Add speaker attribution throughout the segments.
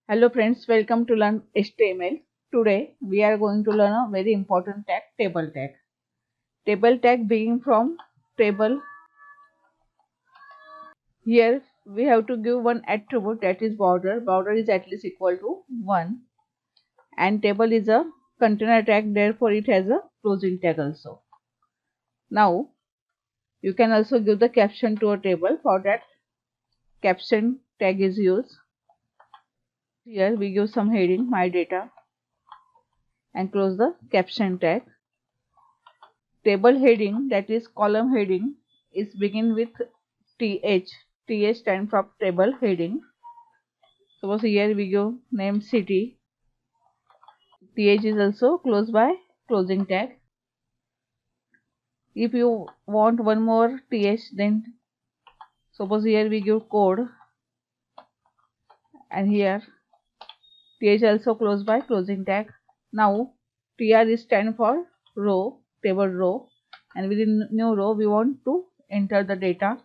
Speaker 1: Hello friends, welcome to learn HTML. Today we are going to learn a very important tag, table tag. Table tag being from table. Here we have to give one attribute, that is border. Border is at least equal to 1 and table is a container tag, therefore it has a closing tag also. Now you can also give the caption to a table. For that caption tag is used. Here we give some heading, my data, and close the caption tag. Table heading, that is column heading, is begin with th. Th stands for table heading. Suppose here we give name city. Th is also closed by closing tag. If you want one more th, then suppose here we give code, and here th also closed by closing tag. Now tr is stand for row, table row, and within new row we want to enter the data.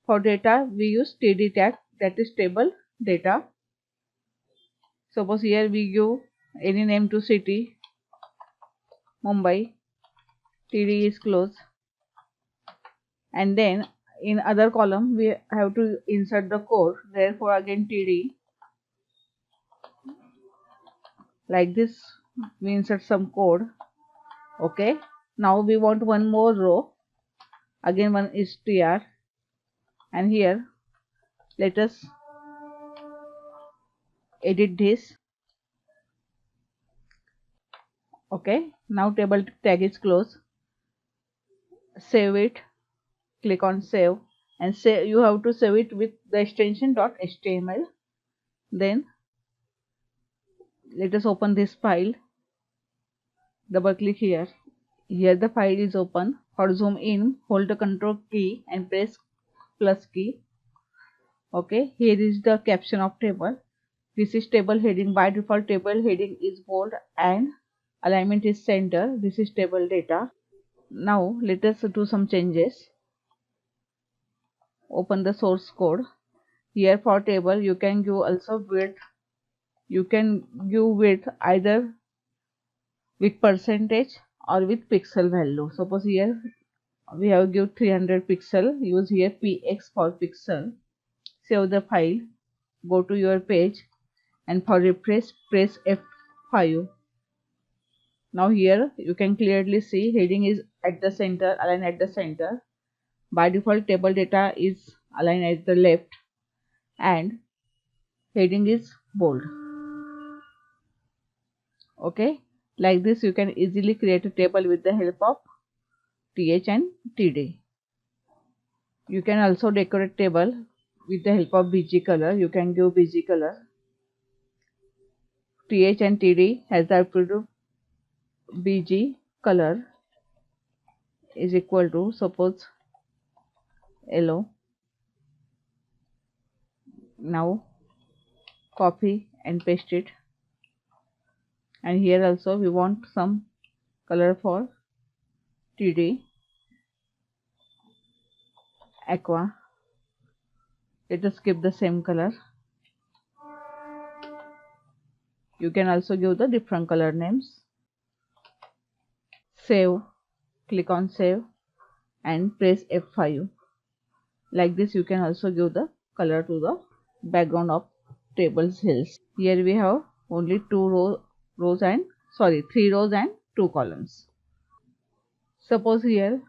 Speaker 1: For data we use td tag, that is table data. Suppose here we give any name to city, Mumbai, td is closed, and then in other column we have to insert the code, therefore again td. Like this we insert some code. Okay, now we want one more row, again one is tr, and here let us edit this. Okay, now table tag is closed. Save it, click on save, and say you have to save it with the extension .html. Then let us open this file. Double click here. Here the file is open. For zoom in, hold the control key and press plus key. Okay, here is the caption of table. This is table heading. By default table heading is bold and alignment is center. This is table data. Now let us do some changes. Open the source code. Here for table you can give also width. You can give width either with percentage or with pixel value. Suppose here we have give 300 pixel. Use here px for pixel. Save the file. Go to your page and for refresh press F5. Now here you can clearly see heading is at the center, aligned at the center. By default table data is aligned at the left and heading is bold. Okay, like this you can easily create a table with the help of th and td. You can also decorate table with the help of bg color. You can give bg color. th and td has the output bg color is equal to, suppose, yellow. Now copy and paste it, and here also we want some color for td, aqua. Let us keep the same color. You can also give the different color names. Save, click on save and press F5. Like this you can also give the color to the background of table's hills. Here we have only three rows and 2 columns. Suppose here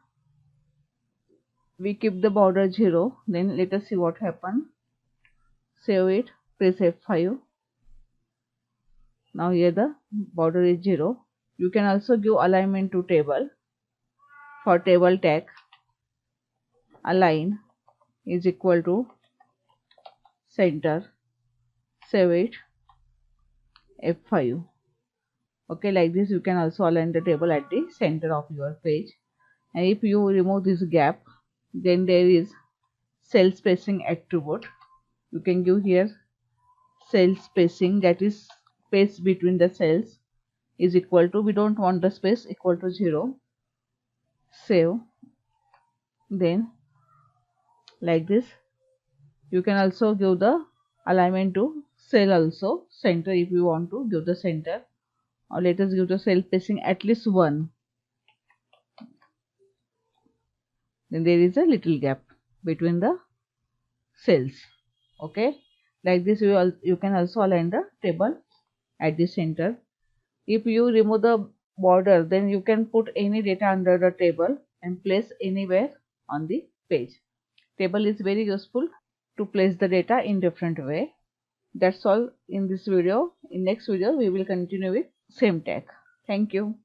Speaker 1: we keep the border 0, then let us see what happens. Save it, press F5. Now here the border is 0. You can also give alignment to table. For table tag, align is equal to center. Save it, F5. Okay, like this you can also align the table at the center of your page. And if you remove this gap, then there is cell spacing attribute. You can give here cell spacing, that is space between the cells is equal to, we don't want the space, equal to 0. Save. Then like this you can also give the alignment to cell also, center if you want to give the center, or let us give the cell spacing at least 1. Then there is a little gap between the cells. Okay, like this you can also align the table at the center. If you remove the border, then you can put any data under the table and place anywhere on the page. Table is very useful to place the data in different way. That's all in this video. In next video we will continue with same tag. Thank you.